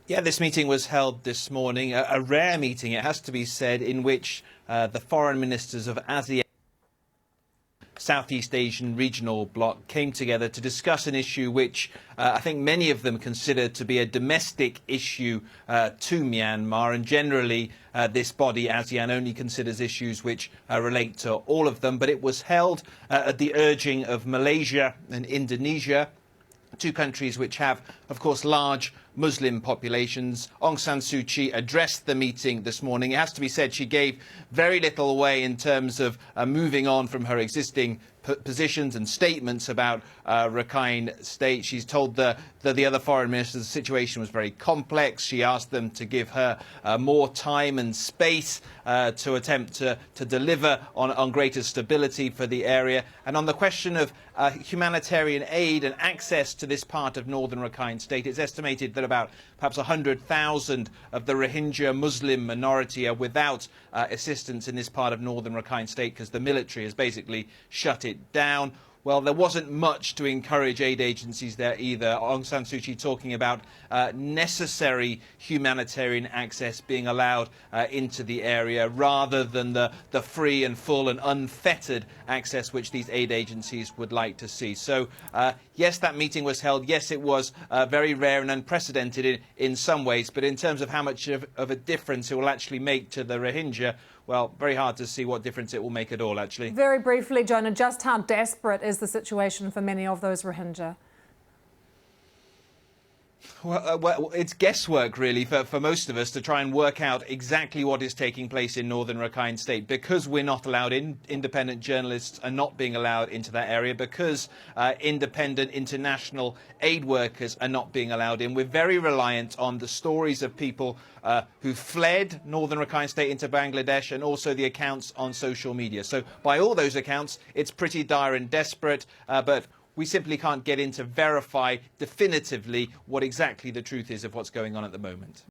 Yeah, this meeting was held this morning, a rare meeting, it has to be said, in which the foreign ministers of ASEAN, Southeast Asian regional bloc, came together to discuss an issue which I think many of them consider to be a domestic issue to Myanmar, and generally this body, ASEAN, only considers issues which relate to all of them. But it was held at the urging of Malaysia and Indonesia, two countries which have, of course, large Muslim populations. Aung San Suu Kyi addressed the meeting this morning. It has to be said she gave very little away in terms of moving on from her existing positions and statements about Rakhine State. She's told the other foreign ministers the situation was very complex. She asked them to give her more time and space to attempt to deliver on greater stability for the area. And on the question of humanitarian aid and access to this part of northern Rakhine State, it's estimated that about perhaps 100,000 of the Rohingya Muslim minority are without assistance in this part of northern Rakhine State because the military has basically shut it down. Well, there wasn't much to encourage aid agencies there either. Aung San Suu Kyi talking about necessary humanitarian access being allowed into the area rather than the free and full and unfettered access which these aid agencies would like to see. So, yes, that meeting was held. Yes, it was very rare and unprecedented in some ways. But in terms of how much of a difference it will actually make to the Rohingya, well, very hard to see what difference it will make at all, actually. Very briefly, Jonah, just how desperate is the situation for many of those Rohingya? Well, it's guesswork, really, for most of us to try and work out exactly what is taking place in northern Rakhine State, because we're not allowed in. Independent journalists are not being allowed into that area, because independent international aid workers are not being allowed in. We're very reliant on the stories of people who fled northern Rakhine State into Bangladesh, and also the accounts on social media. So by all those accounts, it's pretty dire and desperate, but we simply can't get in to verify definitively what exactly the truth is of what's going on at the moment.